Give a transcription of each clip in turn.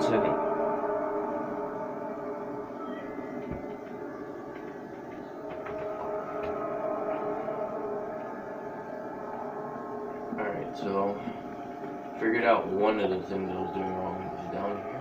second. Alright, so figured out one of the things I was doing wrong is down here.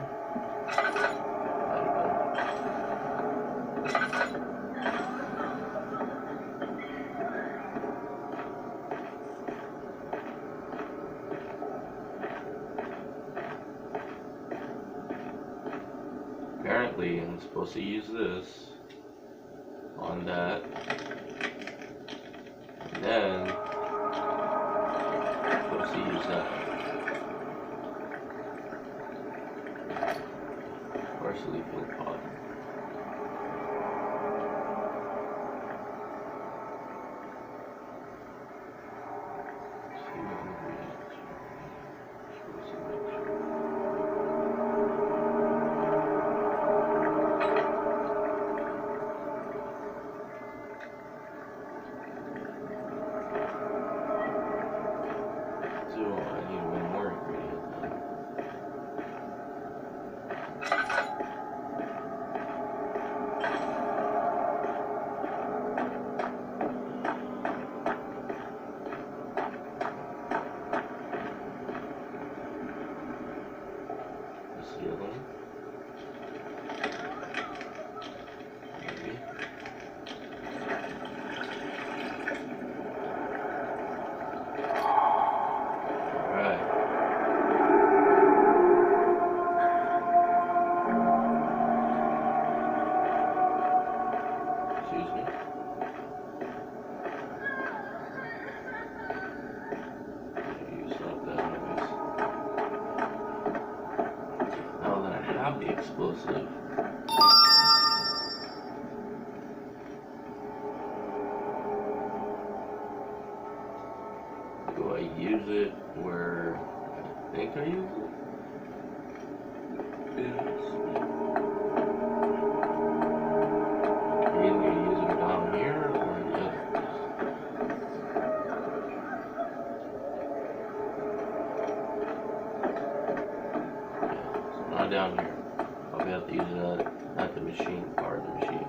Apparently, I'm supposed to use this on that, and then I'm supposed to use that. Partially filled pot. Explosive. Do I use it where I think I use it? Yes. Are you going to use it down here or the other place? Yeah, so not down here. Probably have to use that at the machine, part of the machine.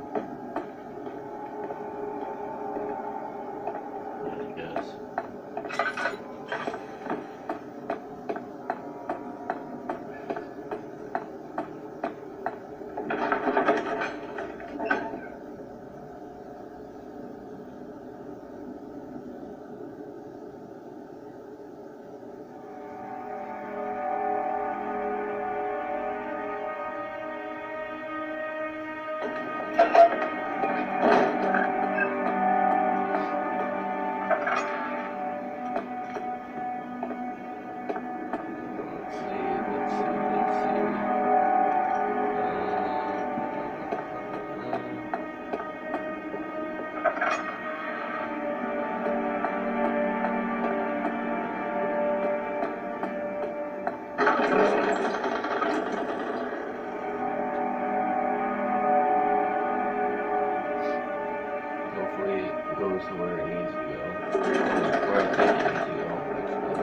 I guess. Goes to where it needs to go. Where I think it needs to go, actually.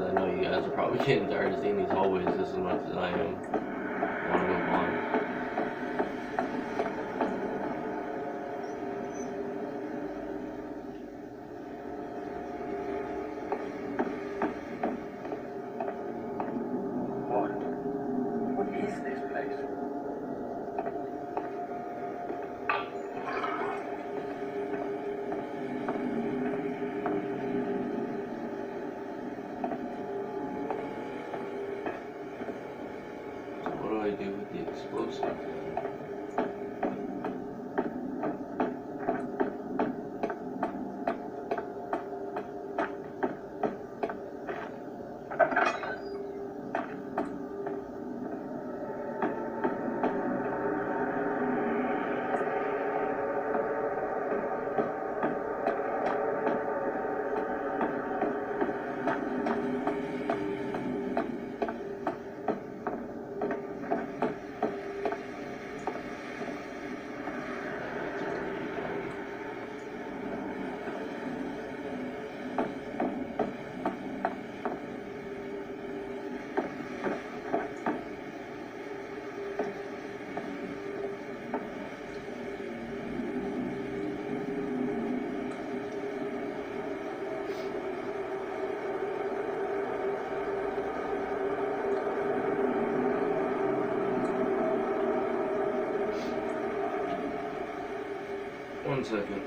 I know you guys are probably getting tired of seeing these hallways just as much as I am. I want to move on. 1 second.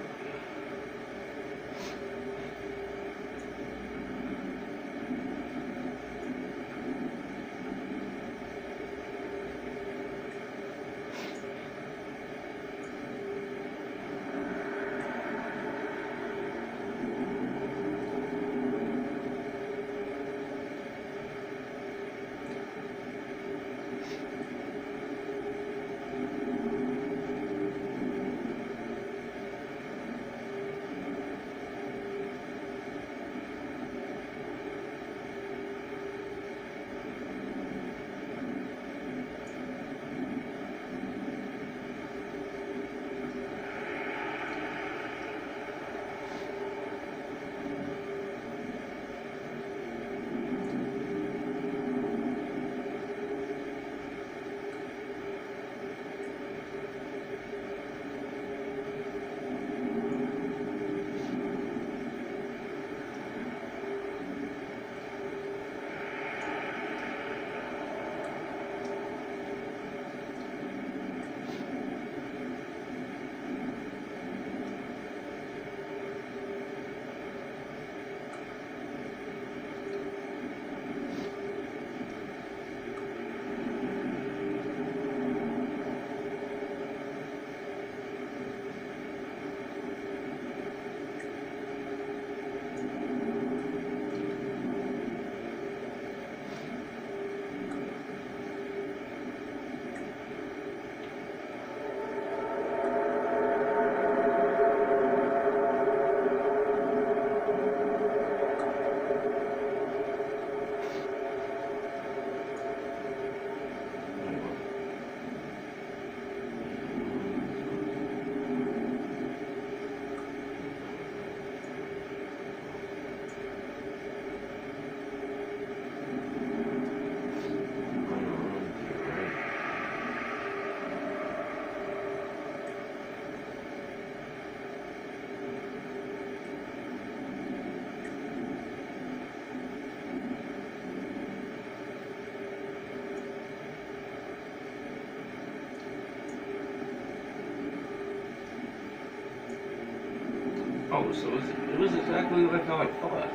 Oh, so it was exactly like how I thought.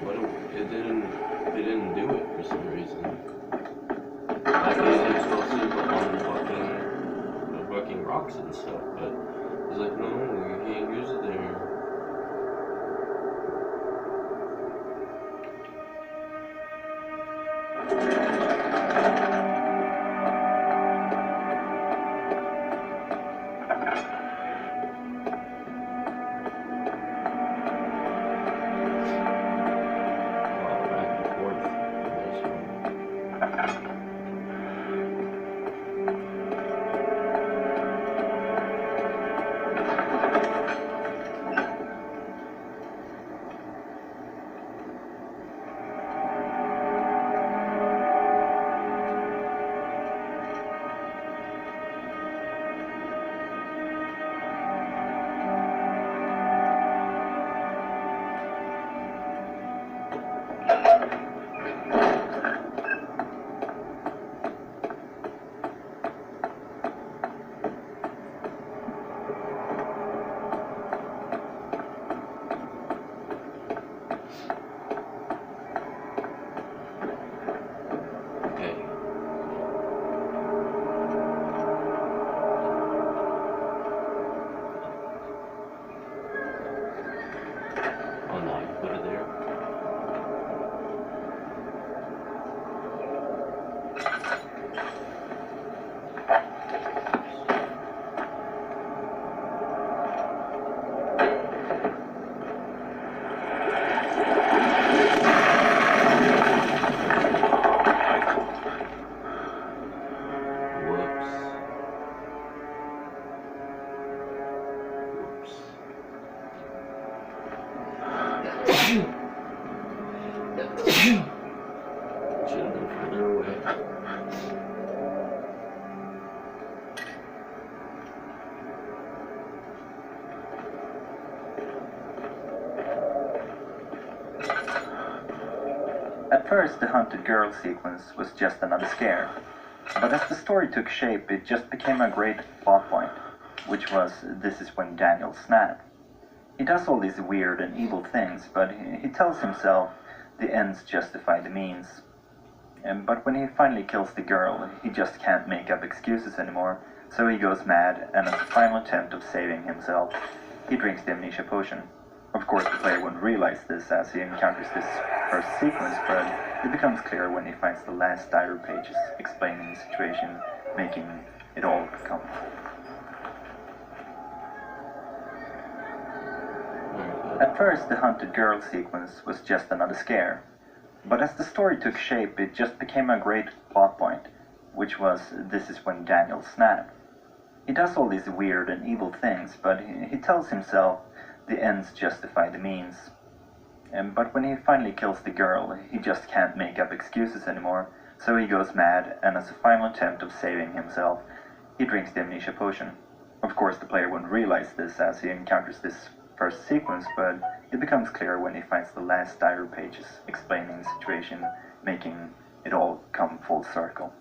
But it didn't do it for some reason. I thought it was supposed to on fucking rocks and stuff, but it's like, no, you can't use it there. At first, the hunted girl sequence was just another scare, but as the story took shape, it just became a great plot point. which was "This is when Daniel snapped." He does all these weird and evil things, but he tells himself the ends justify the means. But when he finally kills the girl, he just can't make up excuses anymore, so he goes mad, and as a final attempt of saving himself, he drinks the amnesia potion. Of course, the player wouldn't realize this as he encounters this first sequence, but it becomes clear when he finds the last diary pages explaining the situation, making it all come. At first, the hunted girl sequence was just another scare, but as the story took shape, it just became a great plot point, which was "This is when Daniel snapped." He does all these weird and evil things, but he tells himself the ends justify the means. But when he finally kills the girl, he just can't make up excuses anymore, so he goes mad, and as a final attempt of saving himself, he drinks the amnesia potion. Of course, the player wouldn't realize this as he encounters this first sequence, but it becomes clear when he finds the last diary pages explaining the situation, making it all come full circle.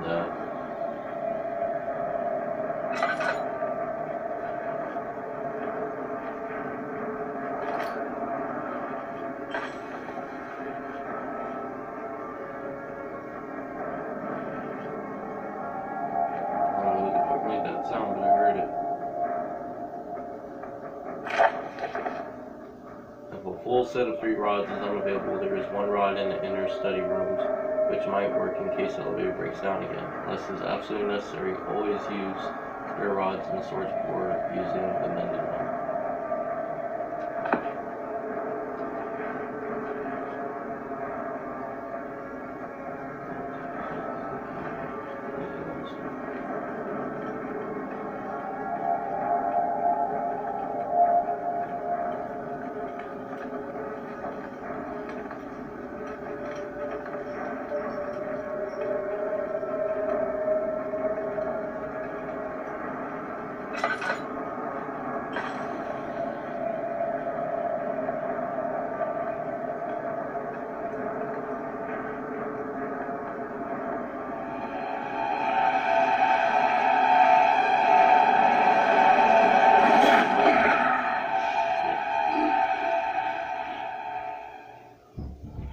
that. I don't know who the fuck made that sound, but I heard it. If a full set of 3 rods is unavailable, there is 1 rod in the inner study rooms, which might work in case the elevator breaks down again. Unless it's absolutely necessary, always use spare rods in the storage before using the mended one.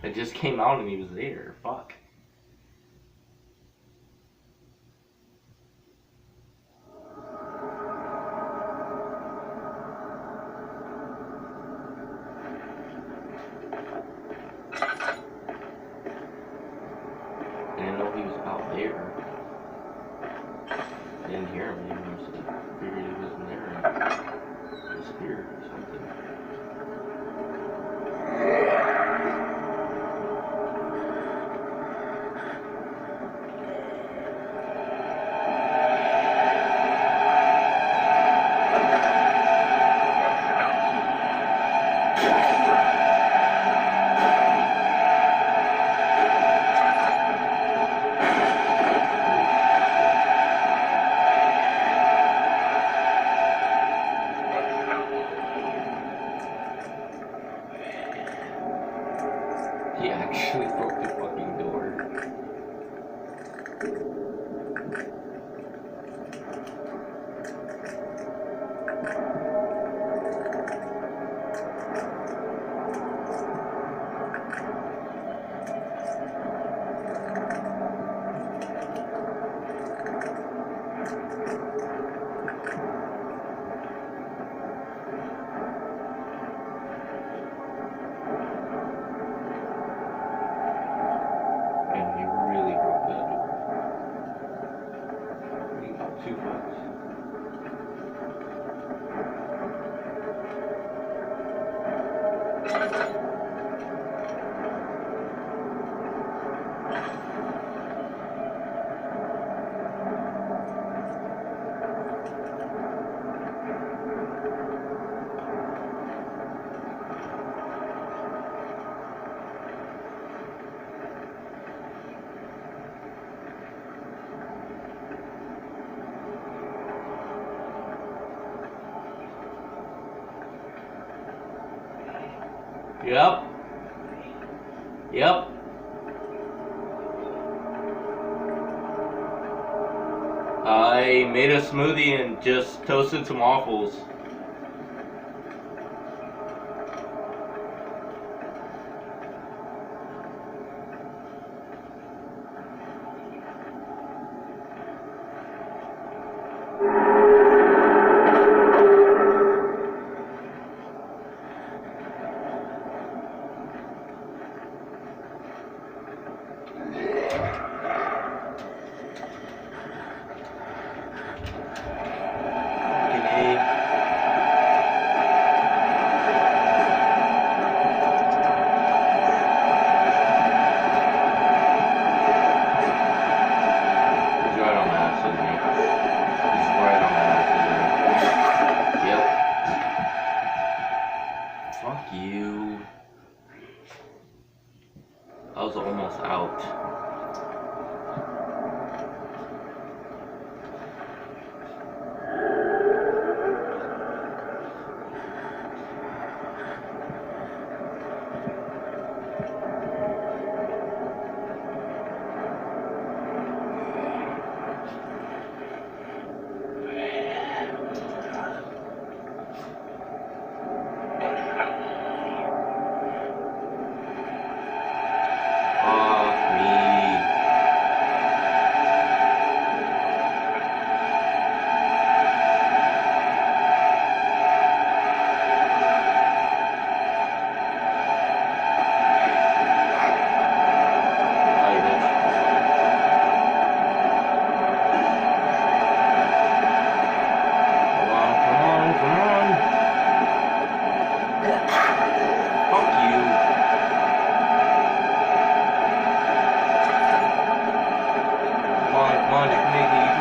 It just came out and he was there. Fuck. I didn't know he was out there. I didn't hear him anymore, so I figured he wasn't there and disappeared or something. He actually broke the fucking door. And he really broke that door. He got 2 bucks. Yep. Yep. I made a smoothie and just toasted some waffles. Fuck you. I was almost out.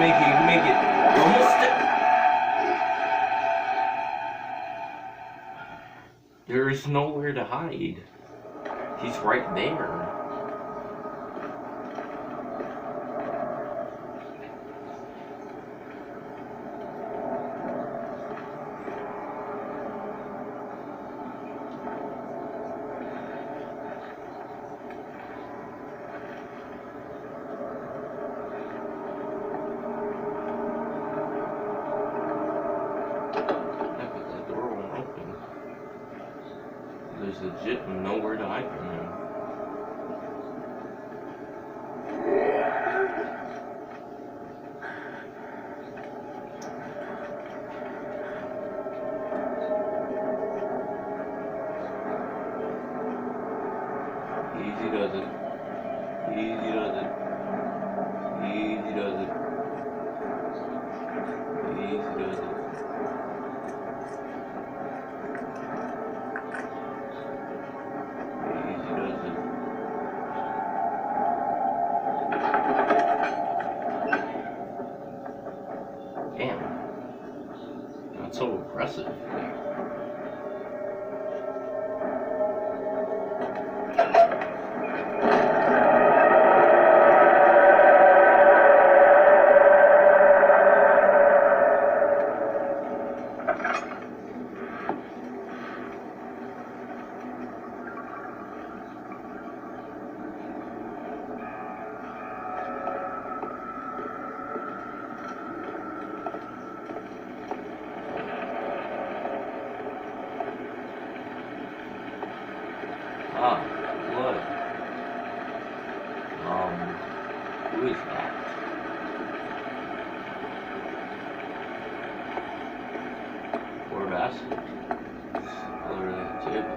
make it, you can make it. You're almost there. There's nowhere to hide. He's right there. There's legit nowhere to hide from him. Easy does it. Easy does it. Easy does it. Easy does it. Damn. Not so aggressive. Ah, blood. Who is that? Poor bastard. Color of the table.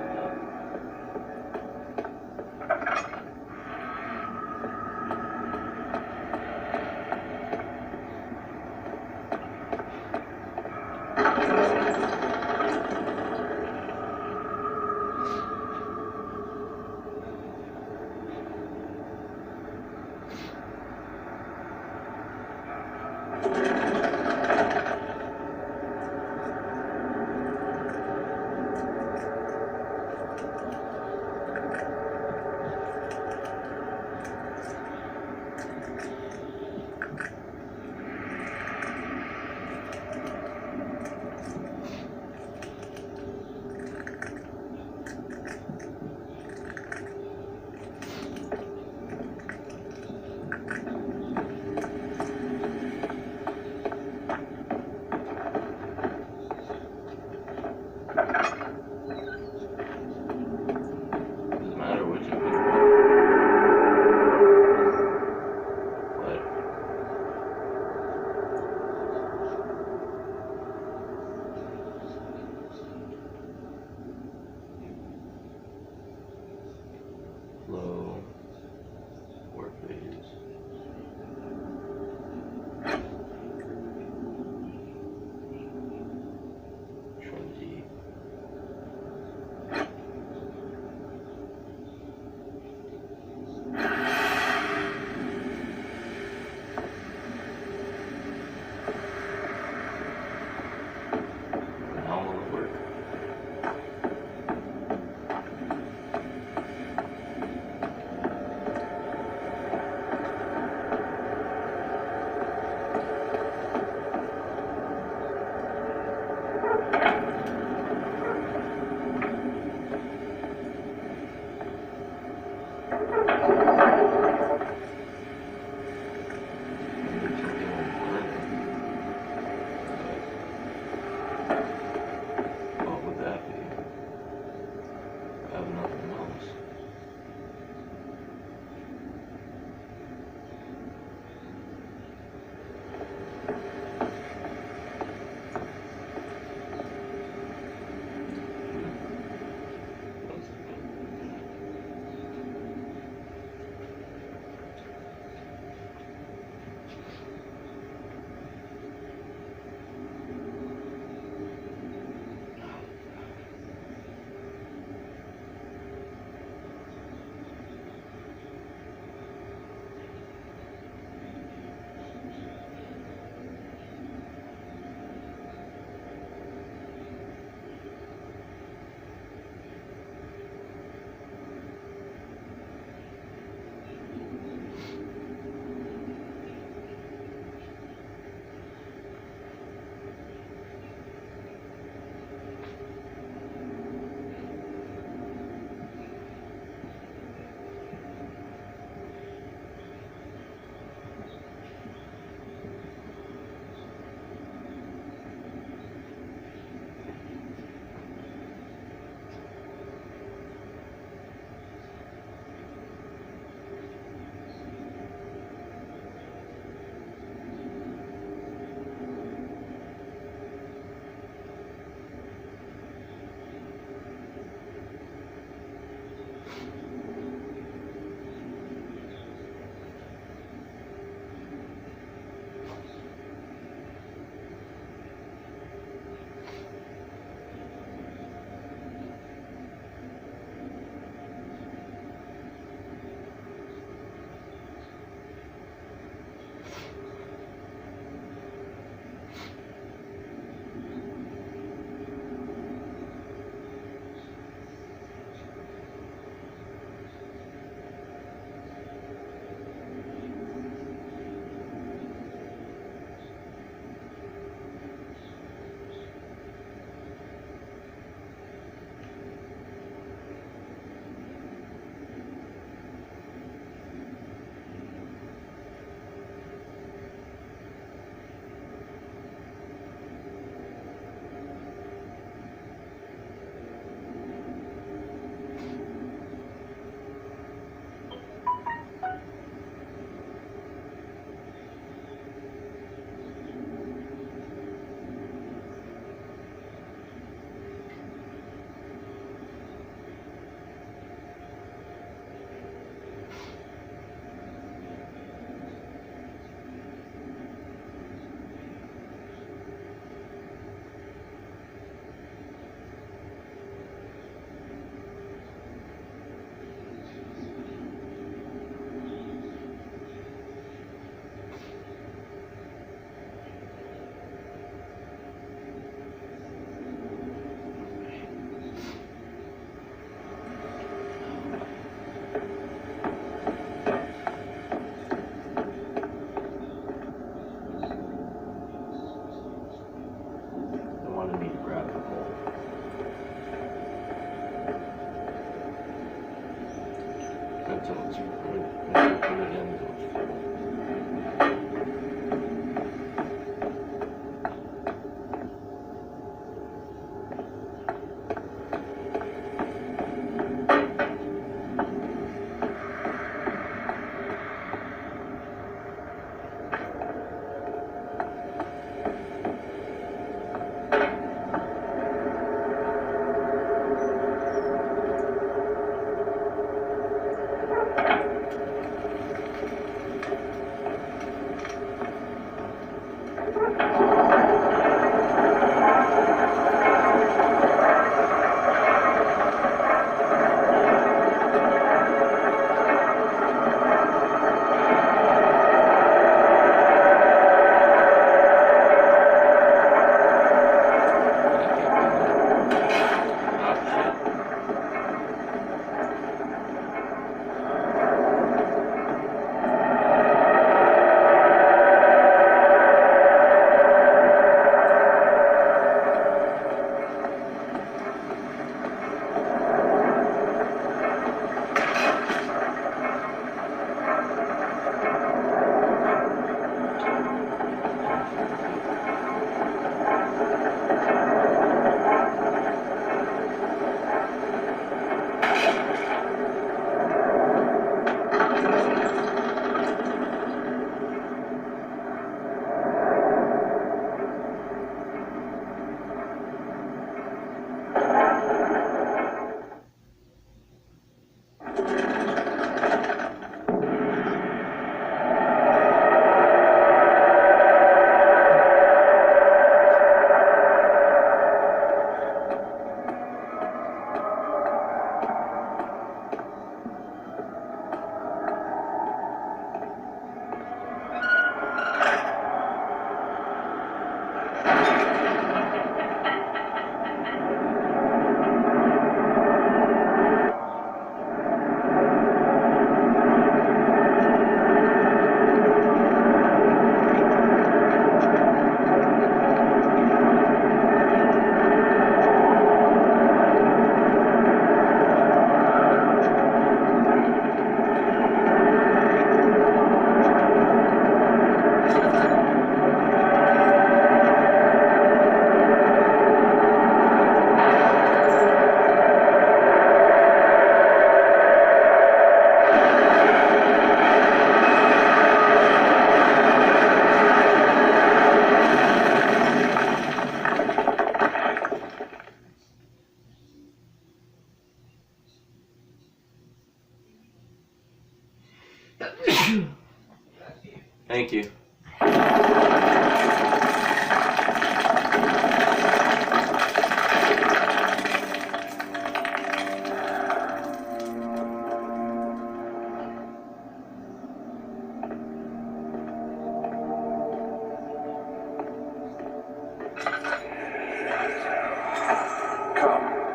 Thank you.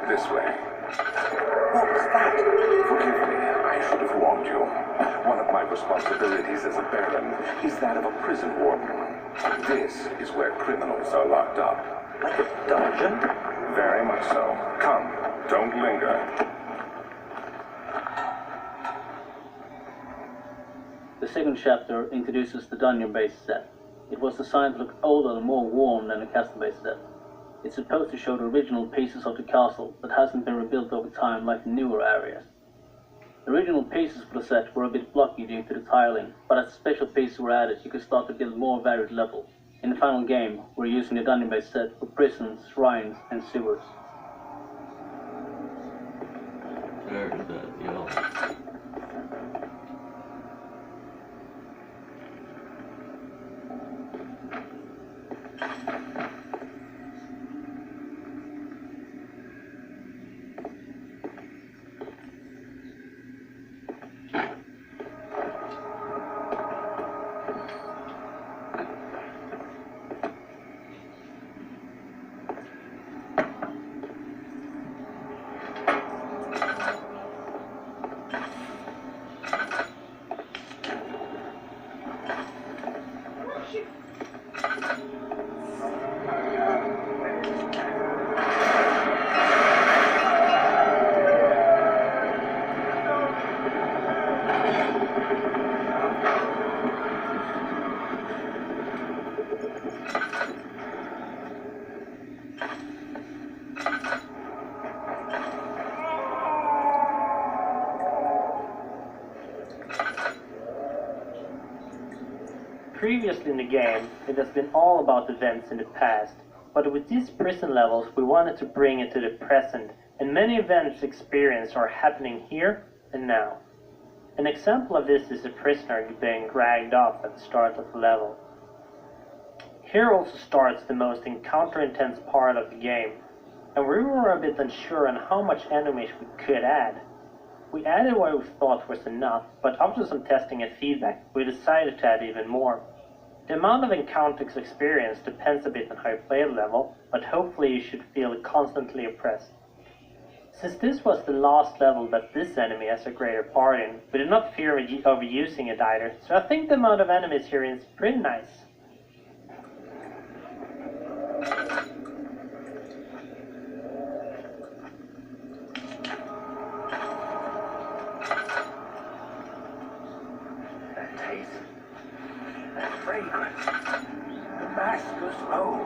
This way. What was that? Forgive me, I should have warned you. One of my responsibilities as a baron is that of a prison warden. This is where criminals are locked up. Like a dungeon? Very much so. Come, don't linger. The second chapter introduces the dungeon-based set. It was designed to look older and more worn than the castle-based set. It's supposed to show the original pieces of the castle that hasn't been rebuilt over time like the newer areas. The original pieces for the set were a bit blocky due to the tiling, but as special pieces were added you could start to build more varied levels. In the final game, we're using the dungeon-based set for prisons, shrines, and sewers. There's that yellow. Previously in the game, it has been all about events in the past, but with these prison levels we wanted to bring it to the present, and many events experienced are happening here and now. An example of this is a prisoner being dragged off at the start of the level. Here also starts the most encounter-intense part of the game, and we were a bit unsure on how much enemies we could add. We added what we thought was enough, but after some testing and feedback, we decided to add even more. The amount of encounters experienced depends a bit on how you play the level, but hopefully you should feel constantly oppressed. Since this was the last level that this enemy has a greater part in, we did not fear overusing it either, so I think the amount of enemies here is pretty nice. That taste, that fragrance, Damascus rose.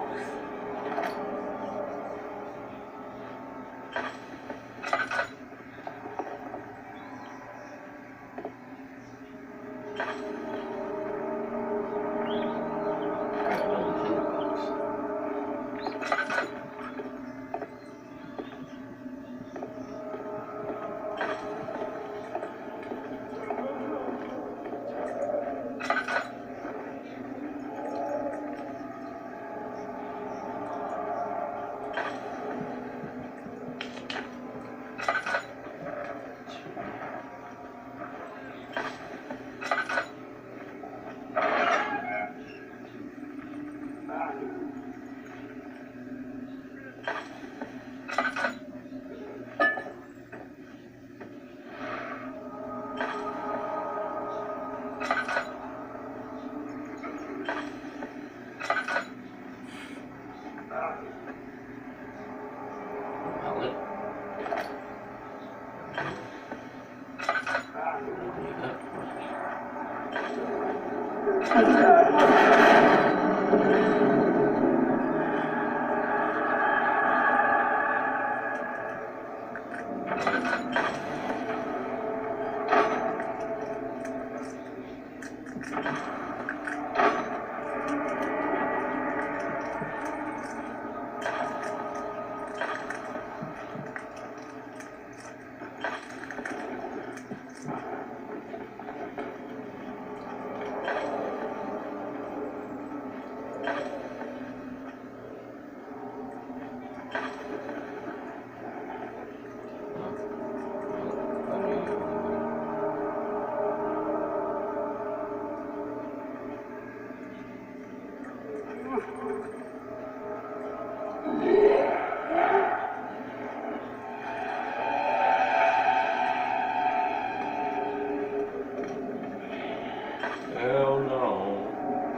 Hell no.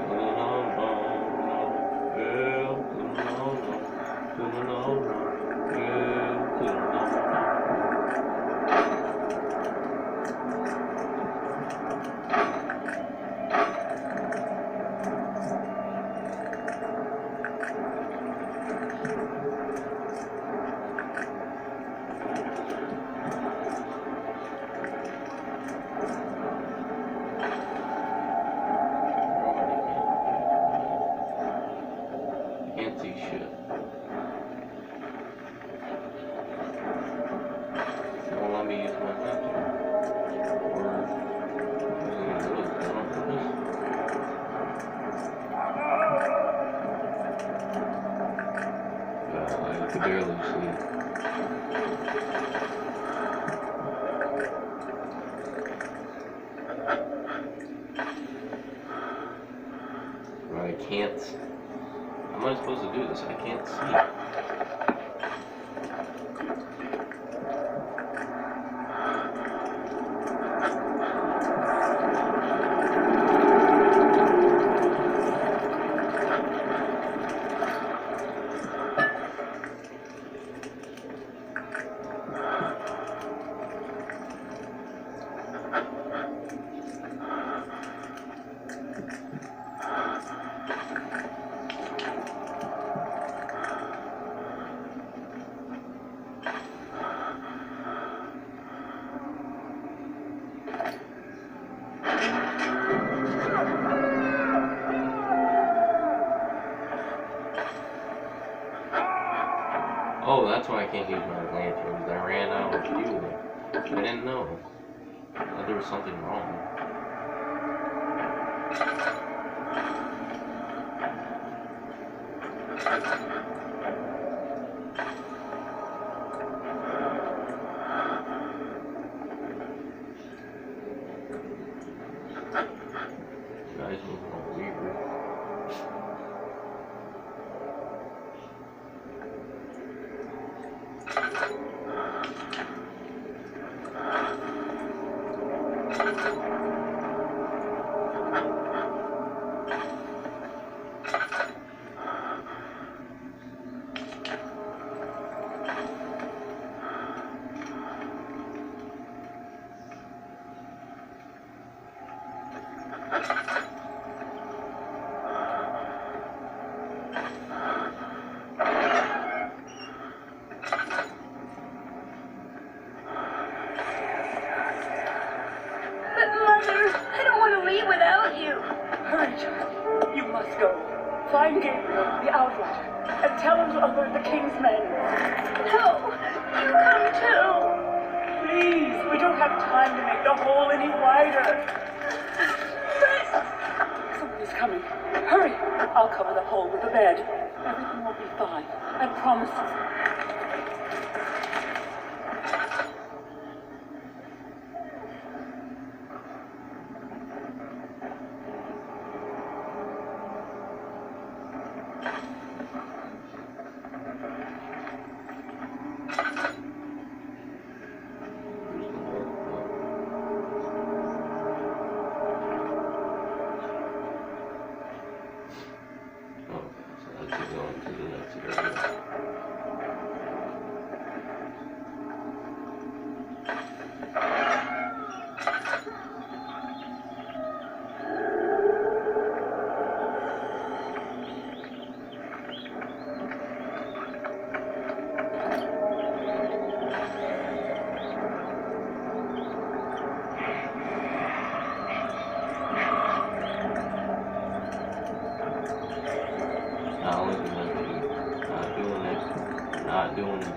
No, no, no, no. Hell no, no. No, no, no, no. Hell no, no. Can't see shit. Won't let me use my laptop. Or using those on purpose. I could barely see. I can't. How am I supposed to do this? I can't see. Oh, that's why I can't use my lantern, because I ran out of fuel. I didn't know. I thought there was something wrong. Guys moving all weird. Find Gabriel, the Outrider, and tell him to alert the King's men. No, you come too. Please, we don't have time to make the hole any wider. Somebody's coming. Hurry! I'll cover the hole with a bed. Everything will be fine. I promise. Not doing it.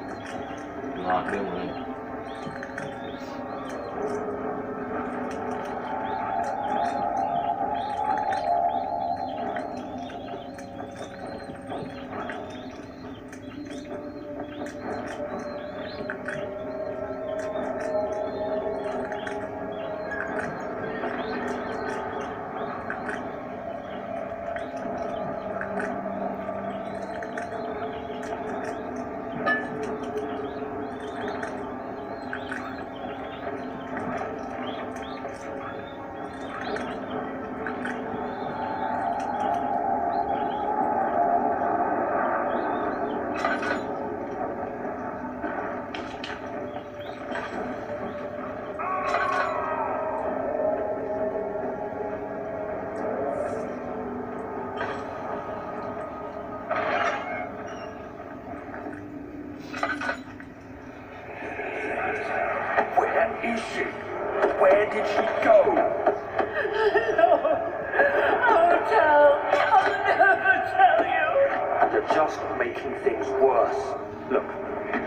just making things worse. Look,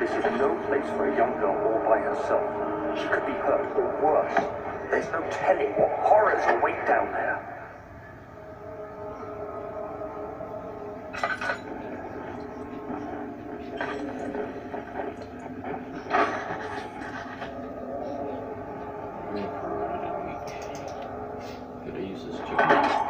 this is no place for a young girl all by herself. She could be hurt or worse. There's no telling what horrors await down there. Could I use this joke?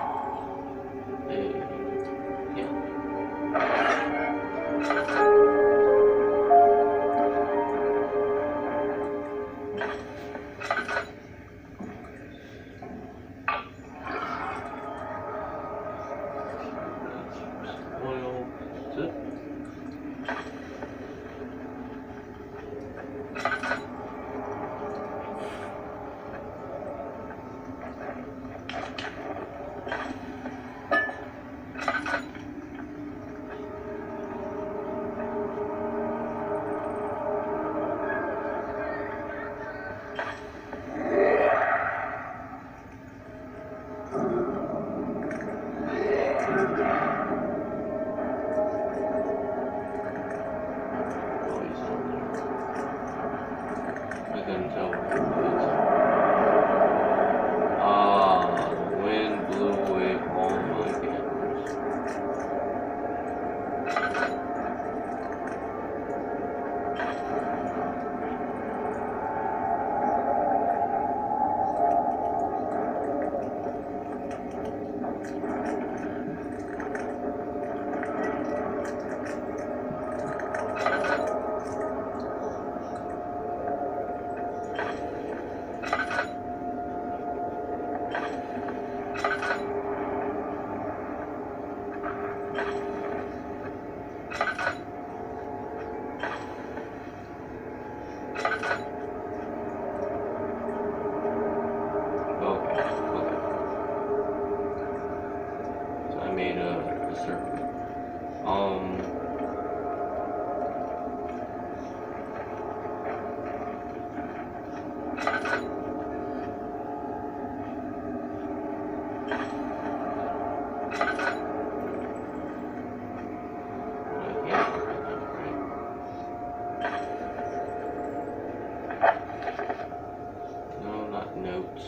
Notes,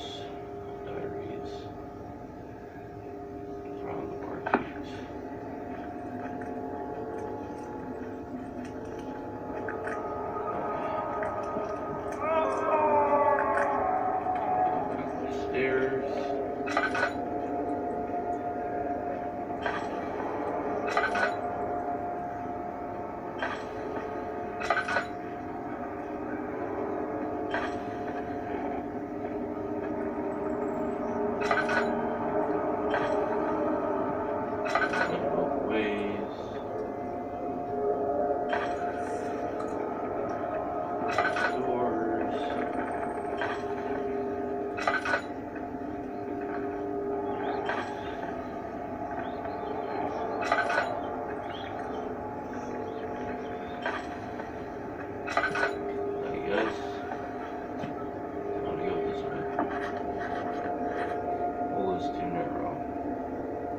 diaries from the barkeeps. Stairs.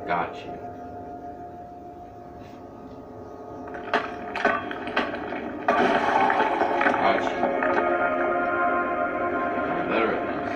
Got you. Got you. I'm better at this.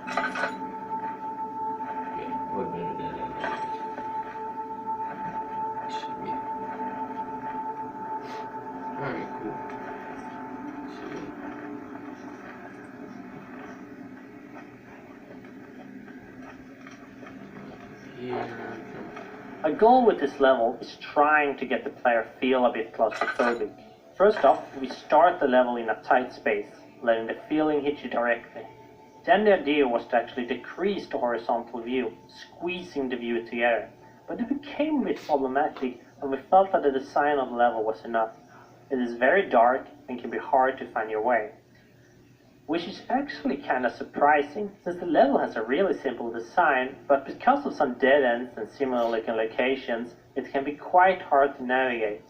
Yeah, would have been a dead end. Sweet. Alright, cool. Sweet. Here. A goal with this level is trying to get the player feel a bit claustrophobic. First off, we start the level in a tight space, letting the feeling hit you directly. Then the idea was to actually decrease the horizontal view, squeezing the view together. But it became a bit problematic, and we felt that the design of the level was enough. It is very dark and can be hard to find your way. Which is actually kind of surprising, since the level has a really simple design, but because of some dead ends and similar looking locations, it can be quite hard to navigate.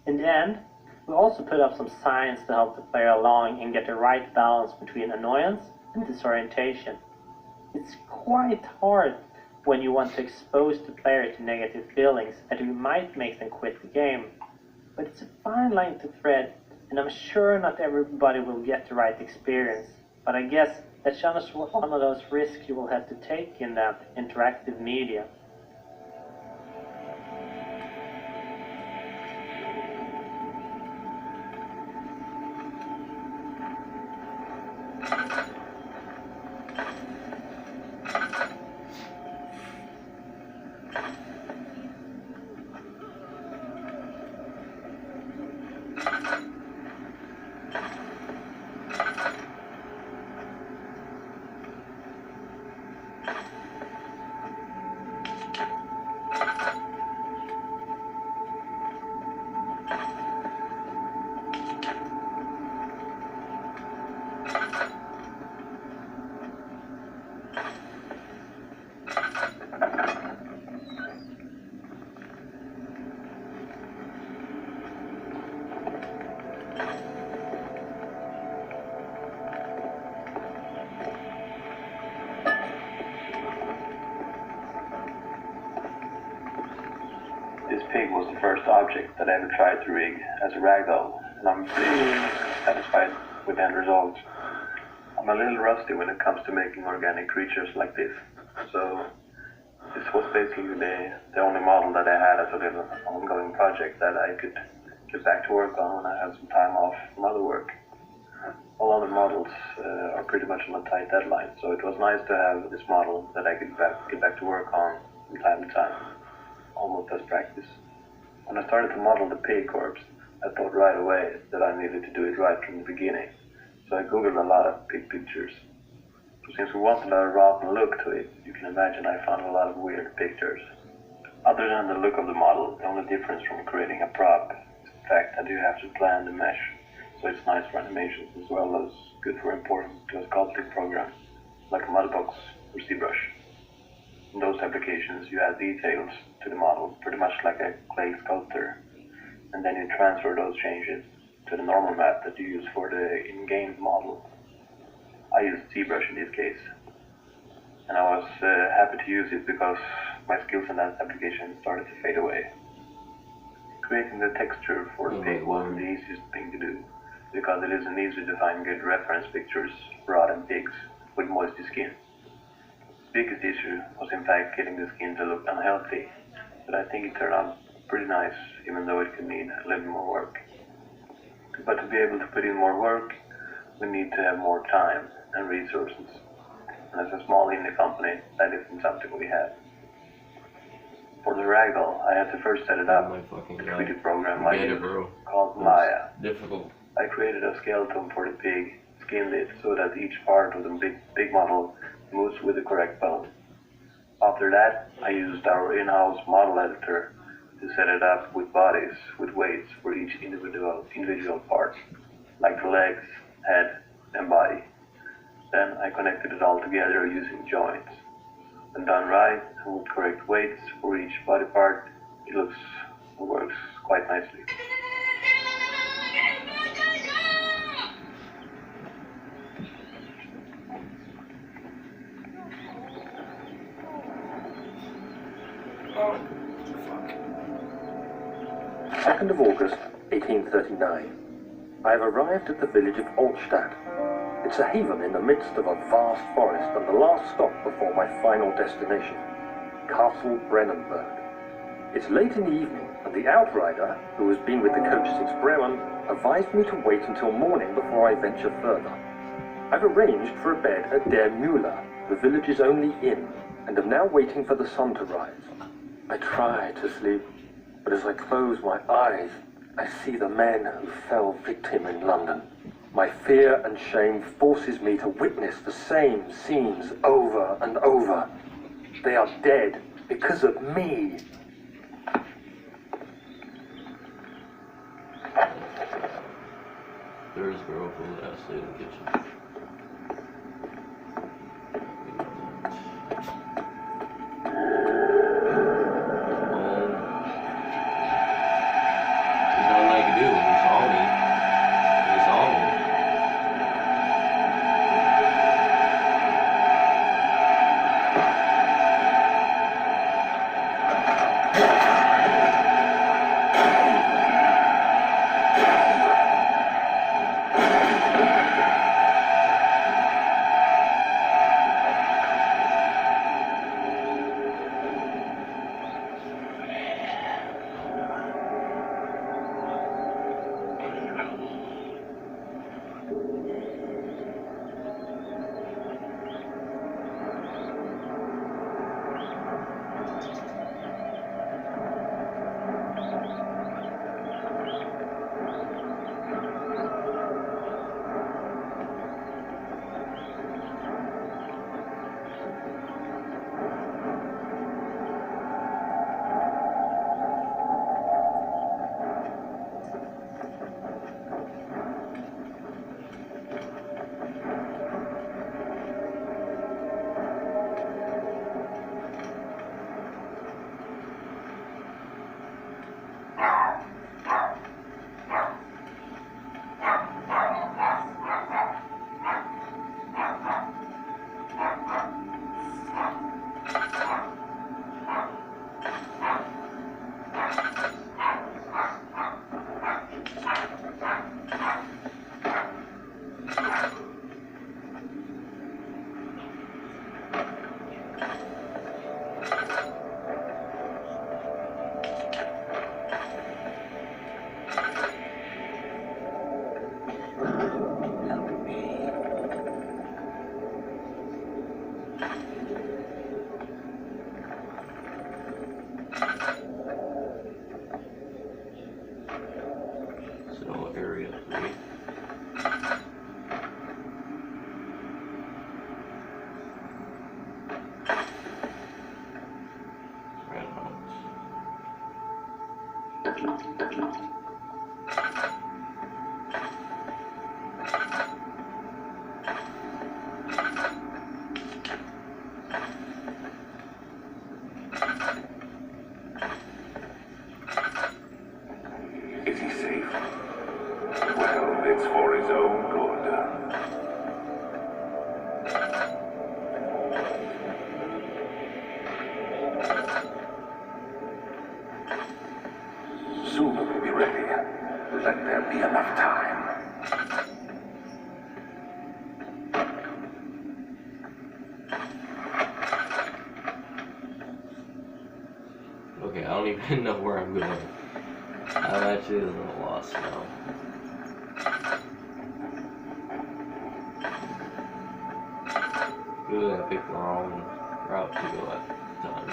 In the end, we also put up some signs to help the player along and get the right balance between annoyance and disorientation. It's quite hard when you want to expose the player to negative feelings that you might make them quit the game. But it's a fine line to thread, and I'm sure not everybody will get the right experience. But I guess that's just one of those risks you will have to take in that interactive media. This pig was the first object that I ever tried to rig as a ragdoll, and I'm pretty satisfied with the end result. I'm a little rusty when it comes to making organic creatures like this, so this was basically the only model that I had as a little ongoing project that I could get back to work on when I had some time off from other work. All other models are pretty much on a tight deadline, so it was nice to have this model that I could get back to work on from time to time, almost as practice. When I started to model the pig corpse, I thought right away that I needed to do it right from the beginning, so I googled a lot of pig pictures. Since we wanted a rotten look to it, you can imagine I found a lot of weird pictures. Other than the look of the model, the only difference from creating a prop is the fact that you have to plan the mesh, so it's nice for animations as well as good for importing to a sculpting program, like a Mudbox or ZBrush. In those applications, you add details to the model, pretty much like a clay sculptor, and then you transfer those changes to the normal map that you use for the in-game model. I used ZBrush in this case, and I was happy to use it because my skills in that application started to fade away. Creating the texture for the pig wasn't the easiest thing to do, because it isn't easy to find good reference pictures for rotten pigs with moisty skin. The biggest issue was in fact getting the skin to look unhealthy, but I think it turned out pretty nice, even though it could need a little more work. But to be able to put in more work, we need to have more time and resources. And as a small indie company, that isn't something we had. For the ragdoll, I had to first set it up with a 3D program I used called Maya. Difficult. I created a skeleton for the pig, skinned it so that each part of the big model moves with the correct bone. After that, I used our in-house model editor to set it up with bodies with weights for each individual part, like the legs, head, and body. Then I connected it all together using joints. When done right and with correct weights for each body part, it works quite nicely. Of August, 1839. I have arrived at the village of Altstadt. It's a haven in the midst of a vast forest and the last stop before my final destination, Castle Brennenburg. It's late in the evening, and the outrider, who has been with the coach since Bremen, advised me to wait until morning before I venture further. I've arranged for a bed at Der Müller, the village's only inn, and am now waiting for the sun to rise. I try to sleep, but as I close my eyes, I see the men who fell victim in London. My fear and shame forces me to witness the same scenes over and over. They are dead because of me. There's a girl who has stayed in the kitchen. There's nothing I can do. He saw me. He saw me. So area 3. Red House. Is he safe? Well, it's for his own good. Soon we'll be ready. Let there be enough time. Okay, I don't even know where I'm going. I'm actually a little lost now. Good, I picked the wrong route to go at the time.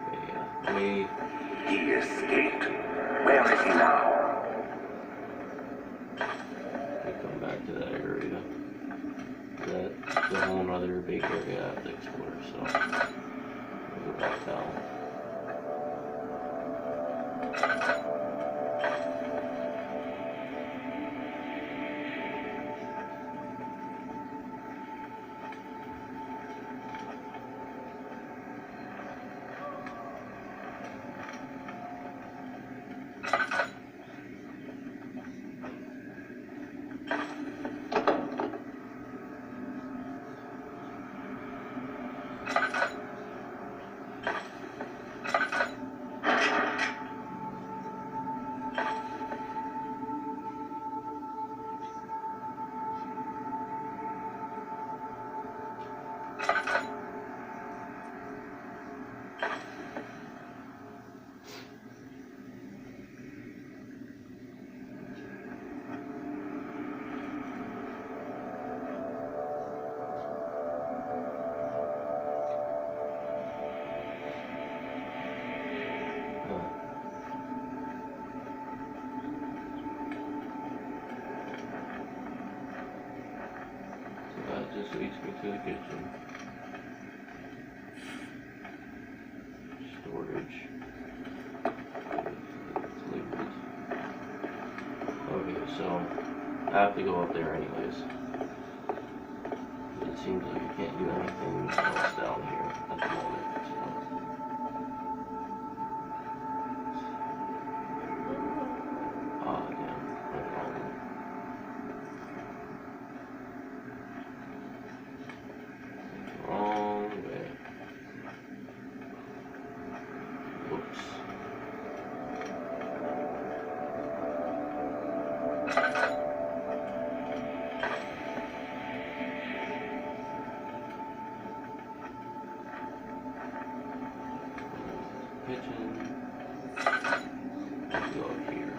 Okay, yeah. He escaped. Where is he now? We come back to that area. That's a whole other big area I have to explore, so we'll go back down. kitchen. Storage. It's labeled. Okay, so I have to go up there anyways. It seems like you can't do anything else down here at the moment. So. Ah, damn. No problem. Wrong way. Whoops. Kitchen. Let's go up here.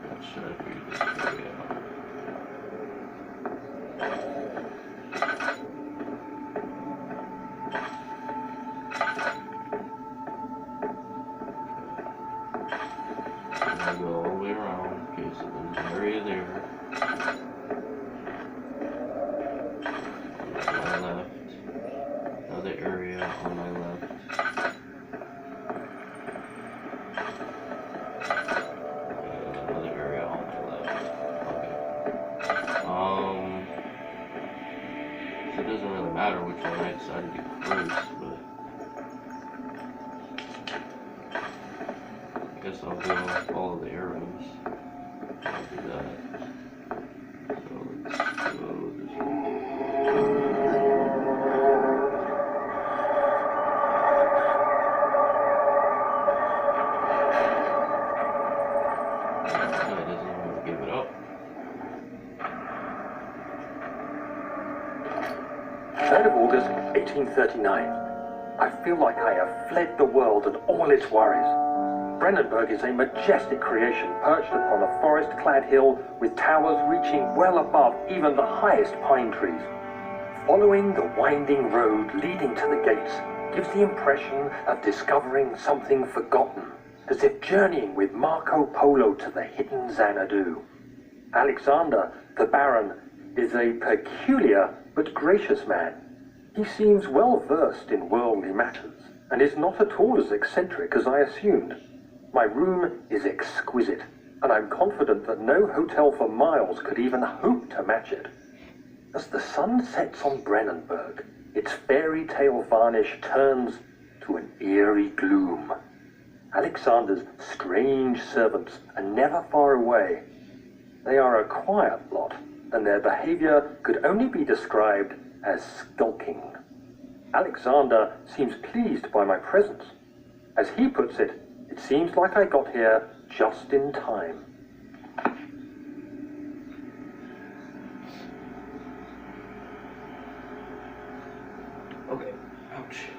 Let's try to figure this area out. I'm gonna go all the way around. Okay, so there's an area there. On my left. Another area on my left. And another area on my left. Okay. So it doesn't really matter which one I decide to do first, but I guess I'll go follow the arrows. I'll do that. So let's go this way. I doesn't want to give it up. 3rd of August, 1839. I feel like I have fled the world and all its worries. Brennenburg is a majestic creation perched upon a forest-clad hill with towers reaching well above even the highest pine trees. Following the winding road leading to the gates gives the impression of discovering something forgotten, as if journeying with Marco Polo to the hidden Xanadu. Alexander, the Baron, is a peculiar but gracious man. He seems well versed in worldly matters, and is not at all as eccentric as I assumed. My room is exquisite, and I'm confident that no hotel for miles could even hope to match it. As the sun sets on Brennenburg, its fairy tale varnish turns to an eerie gloom. Alexander's strange servants are never far away. They are a quiet lot, and their behavior could only be described as skulking. Alexander seems pleased by my presence. As he puts it, it seems like I got here just in time. Okay. Ouch.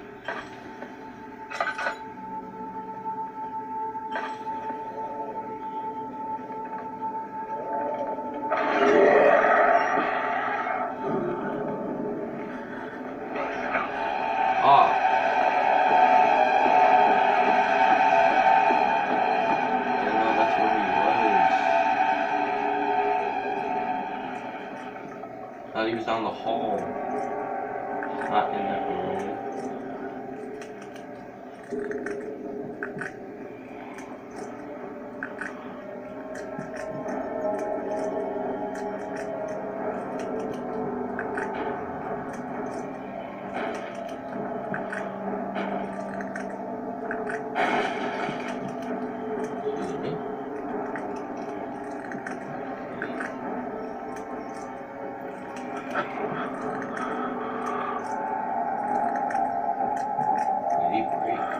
Ah. Yeah, no, that's where he was. Thought he was down the hall. Not in that room. Excuse me. Deep breath.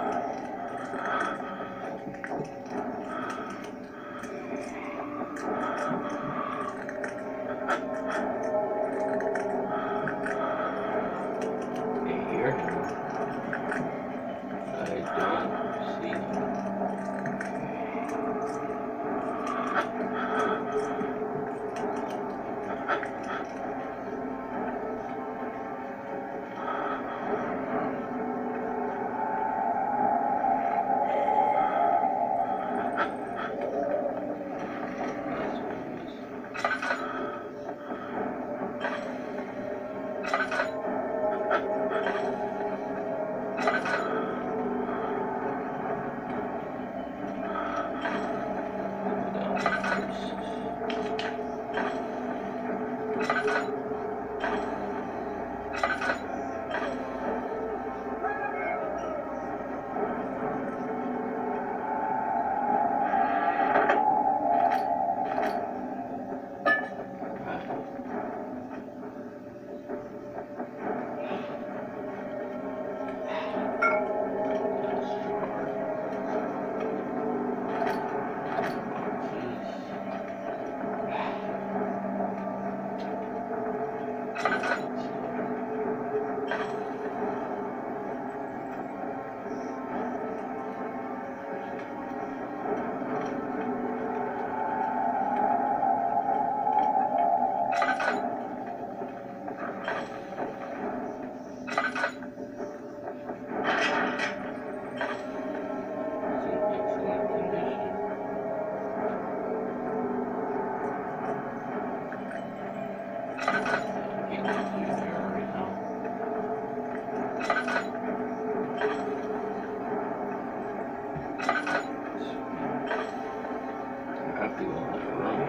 to go on a run.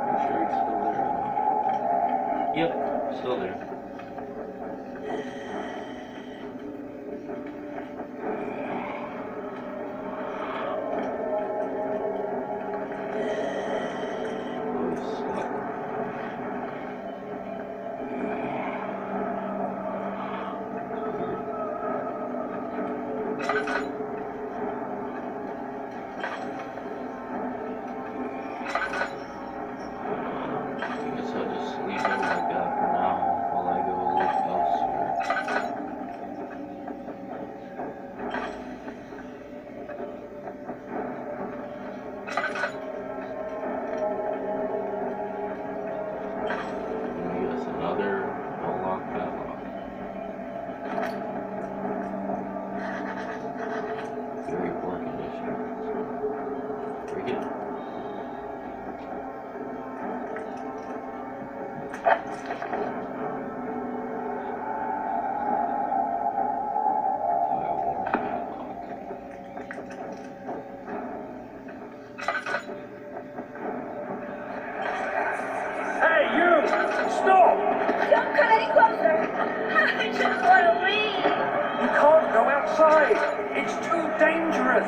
I'm sure he's still there. Yep, still there. It's too dangerous!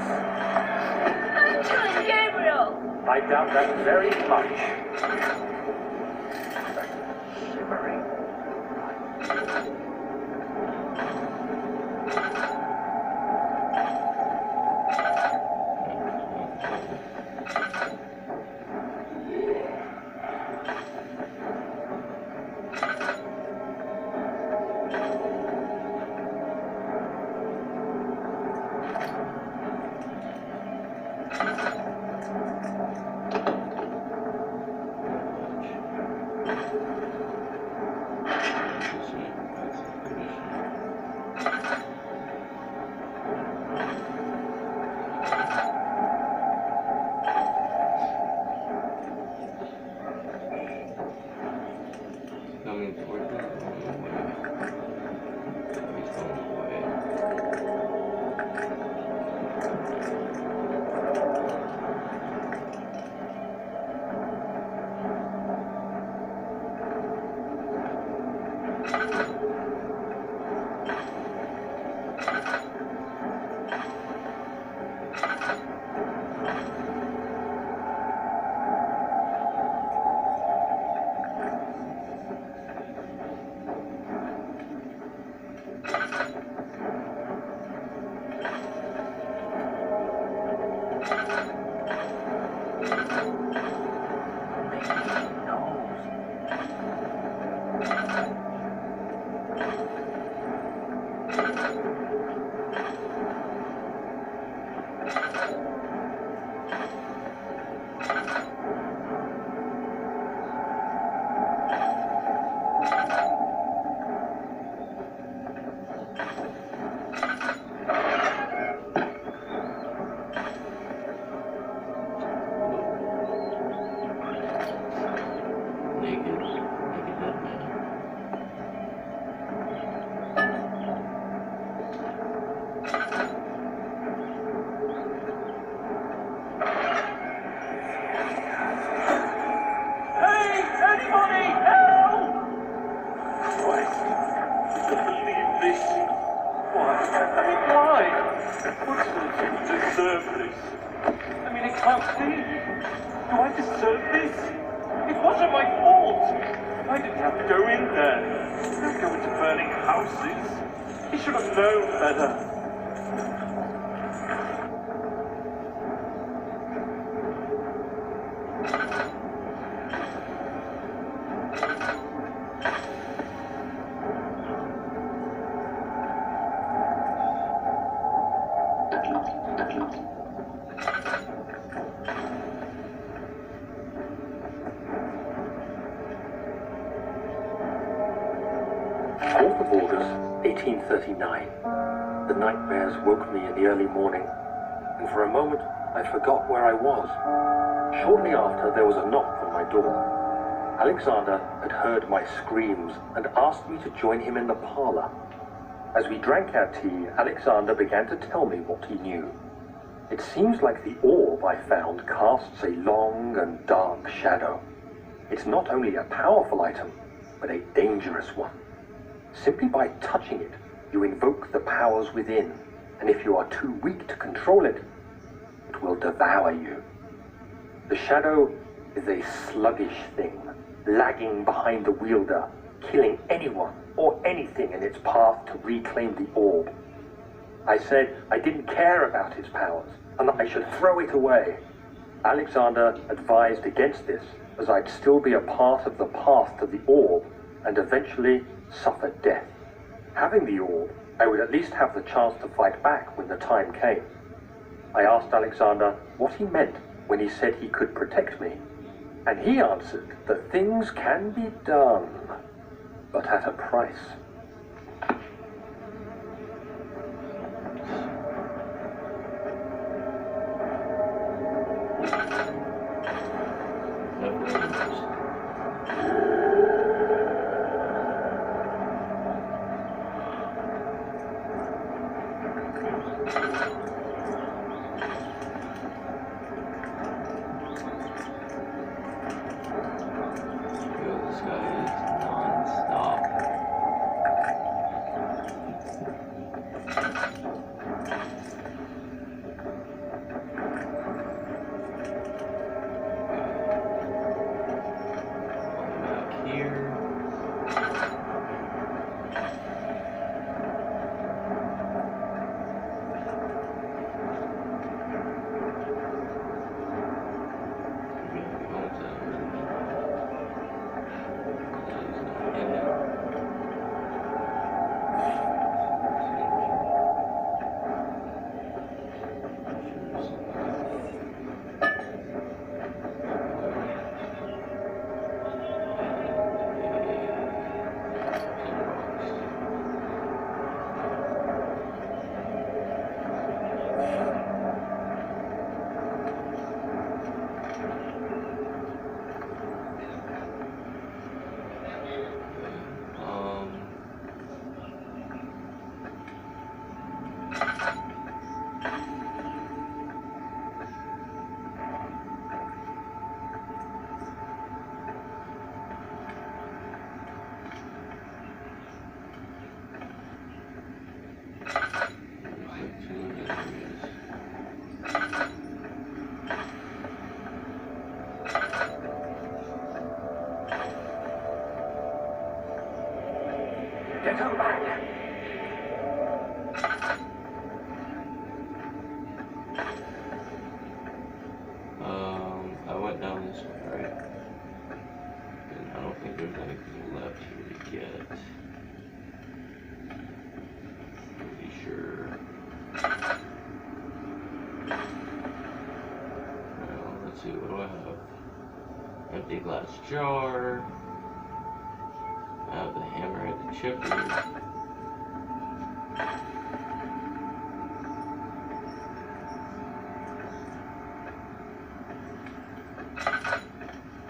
I'm killing Gabriel! I doubt that very much. Shimmering. Coming toward them. He's going away. August 1839. The nightmares woke me in the early morning, and for a moment I forgot where I was. Shortly after, there was a knock on my door. Alexander had heard my screams and asked me to join him in the parlor. As we drank our tea, Alexander began to tell me what he knew. It seems like the orb I found casts a long and dark shadow. It's not only a powerful item, but a dangerous one. Simply by touching it, you invoke the powers within, and if you are too weak to control it, it will devour you. The shadow is a sluggish thing, lagging behind the wielder, killing anyone or anything in its path to reclaim the orb. I said I didn't care about its powers, and that I should throw it away. Alexander advised against this, as I'd still be a part of the path to the orb, and eventually suffer death. Having the orb, I would at least have the chance to fight back when the time came. I asked Alexander what he meant when he said he could protect me, and he answered that things can be done, but at a price. Get her back! I went down this way, right? And I don't think there's anything left here to get. Pretty sure. Well, let's see, what do I have? Empty glass jar. I have the hammer at the chipper.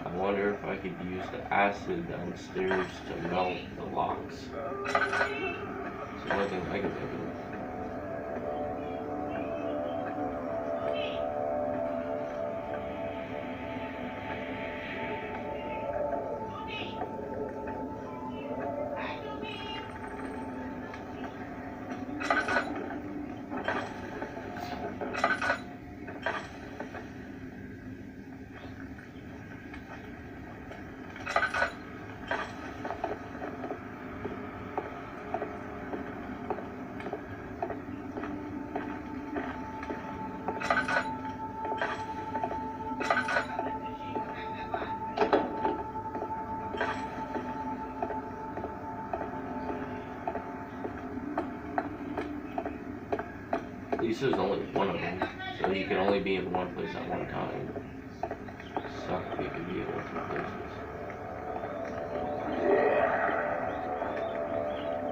I wonder if I could use the acid downstairs to melt the locks. It's the only thing I can think of. At least there's only one of them, so you can only be in one place at one time. Suck if you can be in multiple places.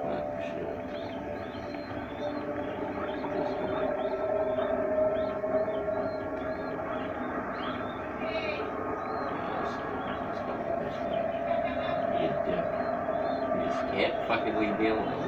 But shit. You dick. You just can't fucking leave me alone.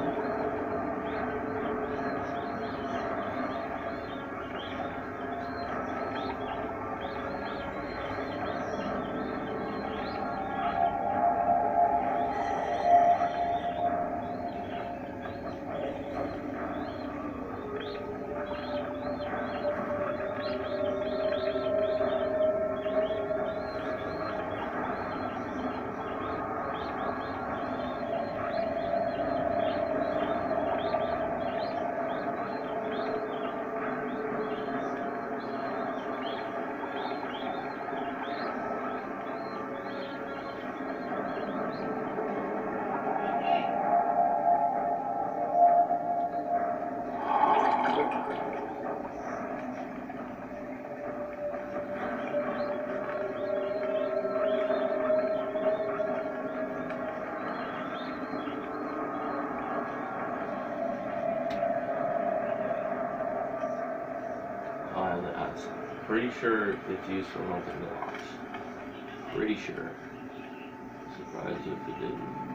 pretty sure it's used for melting blocks. Pretty sure. Surprised if it didn't.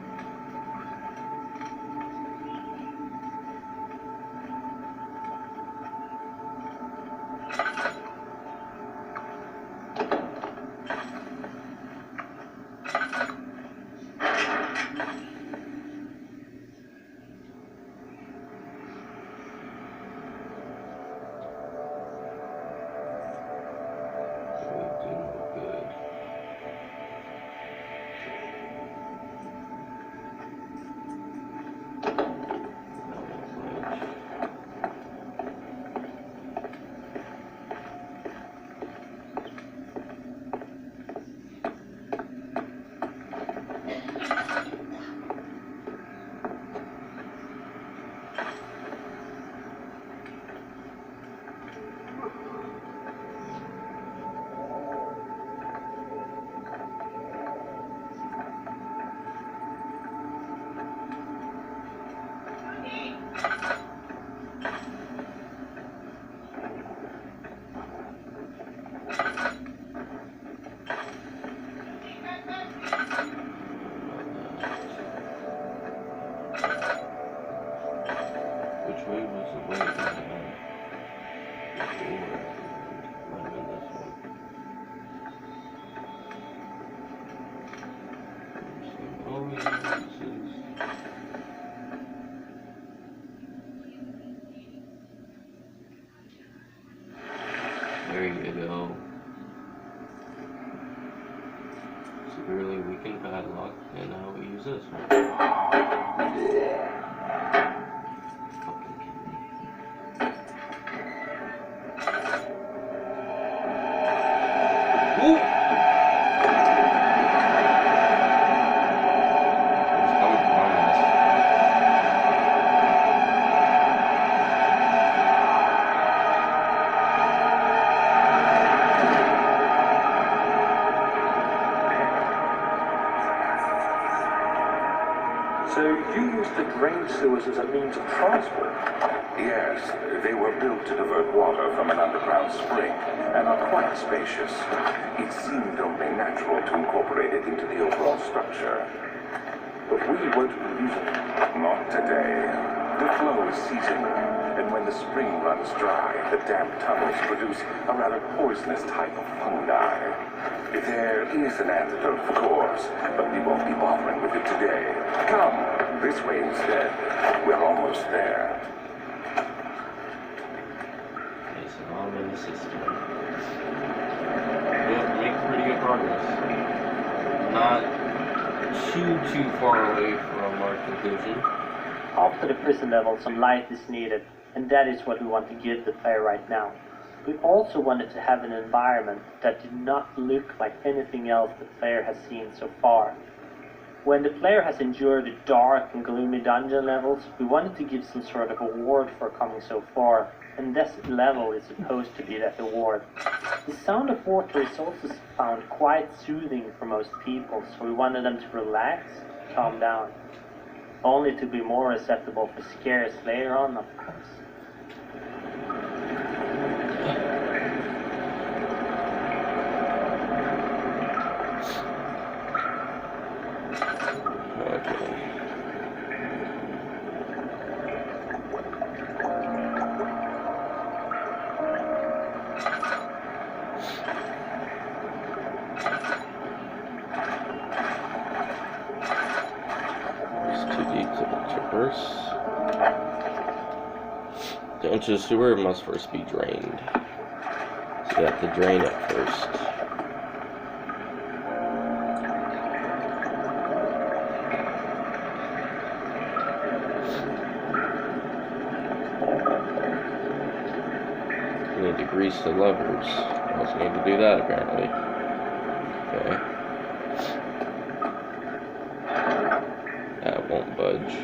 Which way was the way that I went before? Might have been this one. Oh yeah, this is... There you go. Severely weakened padlock, and now we use this one. So you used the drain sewers as a means of transport? Yes, they were built to divert water from an underground spring and are quite spacious. It seemed only natural to incorporate it into the overall structure. But we won't be using it. Not today. The flow is seasonal, and when the spring runs dry, the damp tunnels produce a rather poisonous type of fungi. There is an antidote, of course, but we won't be bothering with it today. Come, this way instead. We're almost there. Okay, so now I'm in the system. We'll make pretty good progress. Not too far away from our conclusion. After the prison level, some light is needed, and that is what we want to give the player right now. We also wanted to have an environment that did not look like anything else the player has seen so far. When the player has endured the dark and gloomy dungeon levels, we wanted to give some sort of award for coming so far, and this level is supposed to be that award. The sound of water is also found quite soothing for most people, so we wanted them to relax, calm down, only to be more acceptable for scares later on, of course. The entrance to the sewer must first be drained. So you have to drain it first. You need to grease the levers. You also need to do that apparently. Okay. That won't budge.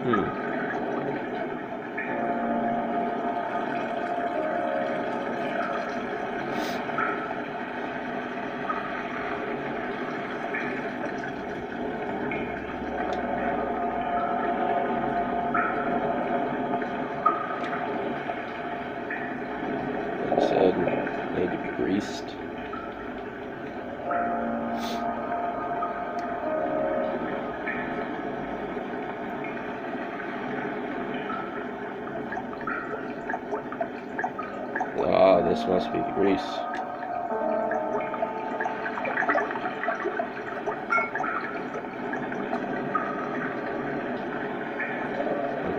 Said need to be greased. Ah, this must be the grease.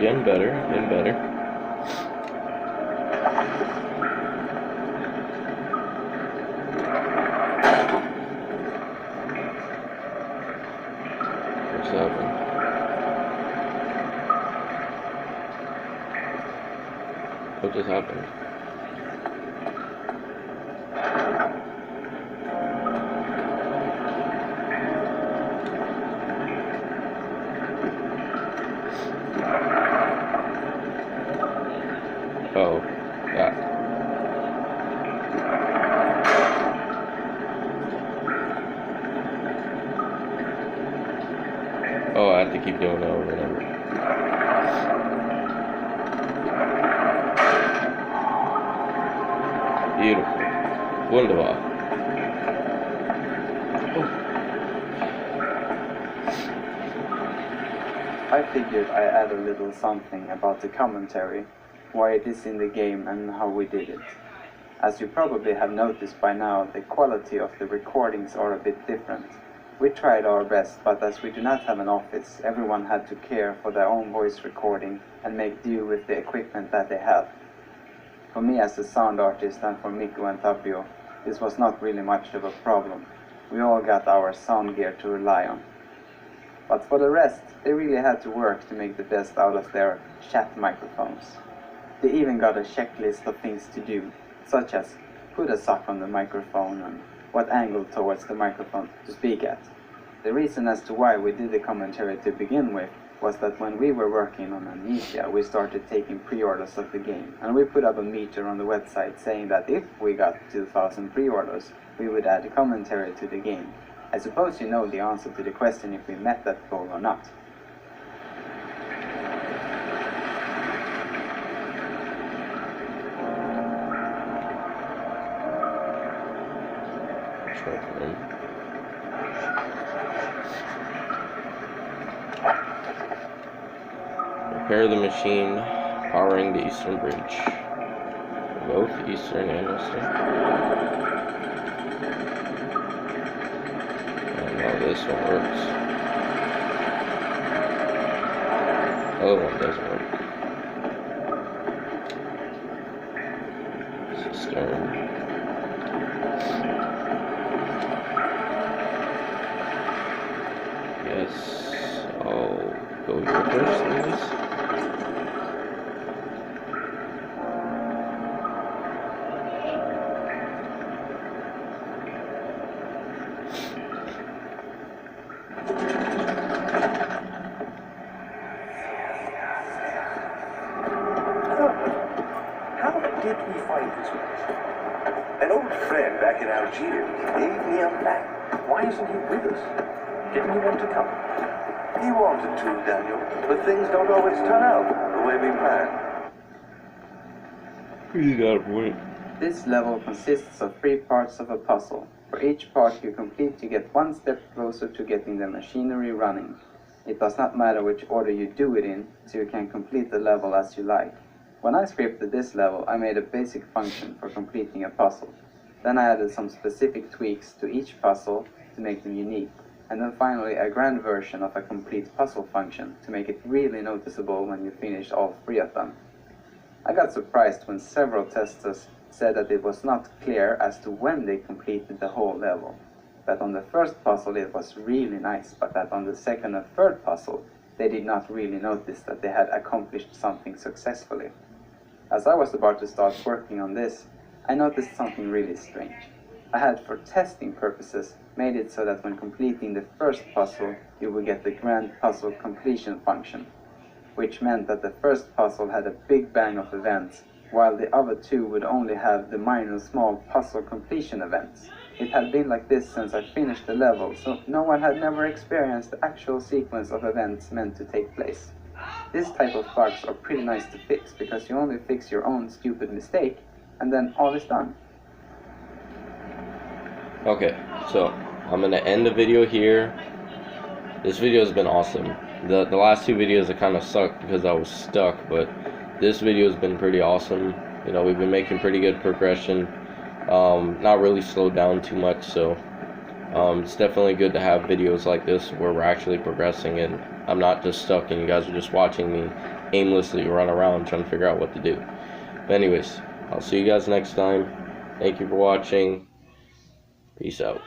Getting better, getting better. What's happening? What just happened? Oh, that. Oh, I have to keep doing it over and over. Beautiful. Wunderbar. I figured I add a little something about the commentary, why it is in the game and how we did it. As you probably have noticed by now, the quality of the recordings are a bit different. We tried our best, but as we do not have an office, everyone had to care for their own voice recording and make do with the equipment that they have. For me as a sound artist and for Mikko and Tapio, this was not really much of a problem. We all got our sound gear to rely on. But for the rest, they really had to work to make the best out of their chat microphones. They even got a checklist of things to do, such as put a sock on the microphone and what angle towards the microphone to speak at. The reason as to why we did the commentary to begin with was that when we were working on Amnesia, we started taking pre-orders of the game, and we put up a meter on the website saying that if we got 2,000 pre-orders, we would add a commentary to the game. I suppose you know the answer to the question if we met that goal or not. Repair the machine powering the eastern bridge. Both eastern and western. And now this one works. The other one doesn't work. Cistern. Yes, I'll go here first, please. How did we find this place? An old friend back in Algiers gave me a map. Why isn't he with us? Didn't he want to come? He wanted to, Daniel, but things don't always turn out the way we planned. You got a point. This level consists of 3 parts of a puzzle. For each part you complete, you get 1 step closer to getting the machinery running. It does not matter which order you do it in, so you can complete the level as you like. When I scripted this level, I made a basic function for completing a puzzle. Then I added some specific tweaks to each puzzle to make them unique. And then finally a grand version of a complete puzzle function to make it really noticeable when you finish all 3 of them. I got surprised when several testers said that it was not clear as to when they completed the whole level. That on the first puzzle it was really nice, but that on the second and third puzzle they did not really notice that they had accomplished something successfully. As I was about to start working on this, I noticed something really strange. I had, for testing purposes, made it so that when completing the first puzzle, you will get the grand puzzle completion function. which meant that the first puzzle had a big bang of events, while the other two would only have the minor small puzzle completion events. It had been like this since I finished the level, so no one had never experienced the actual sequence of events meant to take place. This type of bugs are pretty nice to fix, because you only fix your own stupid mistake, and then all is done. Okay, so I'm gonna end the video here. This video has been awesome. The last two videos that kind of sucked because I was stuck, but this video has been pretty awesome. You know, we've been making pretty good progression. Not really slowed down too much, so it's definitely good to have videos like this where we're actually progressing and I'm not just stuck and you guys are just watching me aimlessly run around trying to figure out what to do. But anyways, I'll see you guys next time. Thank you for watching. Peace out.